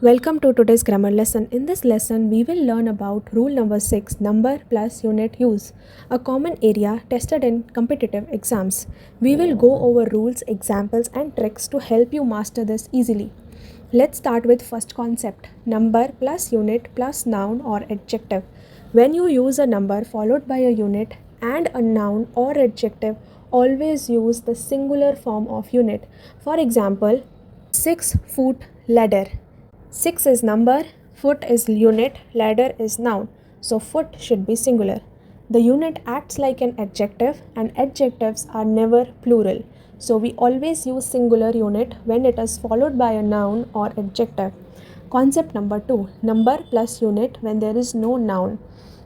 Welcome to today's grammar lesson. In this lesson, we will learn about rule number 6, number plus unit use, a common area tested in competitive exams. We will go over rules, examples, and tricks to help you master this easily. Let's start with first concept, number plus unit plus noun or adjective. When you use a number followed by a unit and a noun or adjective, always use the singular form of unit. For example, 6-foot ladder. 6 is number, foot is unit, ladder is noun. So foot should be singular. The unit acts like an adjective and adjectives are never plural. So we always use singular unit when it is followed by a noun or adjective. Concept number 2, number plus unit when there is no noun.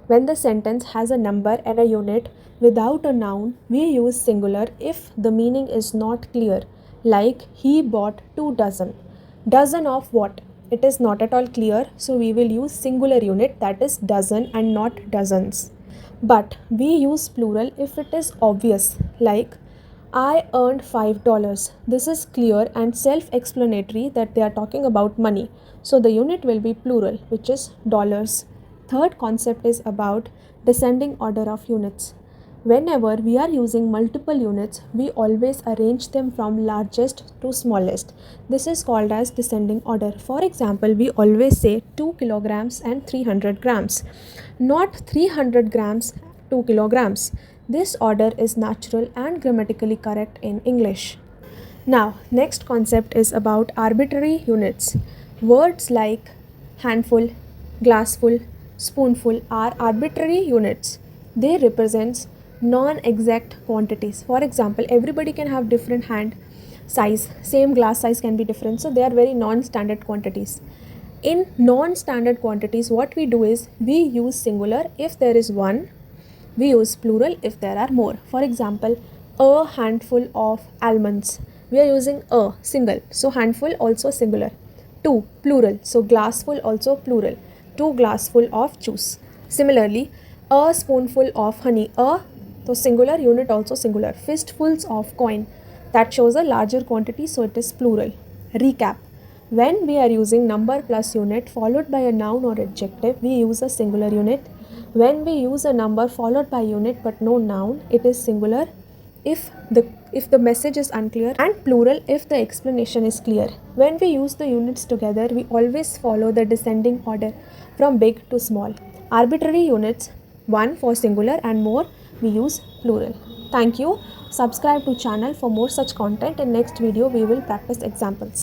When the sentence has a number and a unit without a noun, we use singular if the meaning is not clear. Like he bought 2 dozen. Dozen of what? It is not at all clear, so we will use singular unit, that is dozen and not dozens. But we use plural if it is obvious, like I earned $5. This is clear and self-explanatory that they are talking about money. So the unit will be plural, which is dollars. Third concept is about descending order of units. Whenever we are using multiple units, we always arrange them from largest to smallest. This is called as descending order. For example, we always say 2 kilograms and 300 grams, not 300 grams, 2 kilograms. This order is natural and grammatically correct in English. Now, next concept is about arbitrary units. Words like handful, glassful, spoonful are arbitrary units. They represent non-exact quantities. For example, everybody can have different hand size, same glass size can be different, so they are very non-standard quantities. In non-standard quantities, what we do is we use singular if there is one, we use plural if there are more. For example, a handful of almonds, we are using a single, so handful also singular. 2 plural, so glassful also plural. 2 glassful of juice. Similarly, a spoonful of honey, a so singular, unit also singular. Fistfuls of coin, that shows a larger quantity, so it is plural. Recap. When we are using number plus unit followed by a noun or adjective, we use a singular unit. When we use a number followed by unit but no noun, it is singular if the message is unclear, and plural if the explanation is clear. When we use the units together, we always follow the descending order from big to small. Arbitrary units, one for singular and more, we use plural. Thank you. Subscribe to channel for more such content. In next video we will practice examples.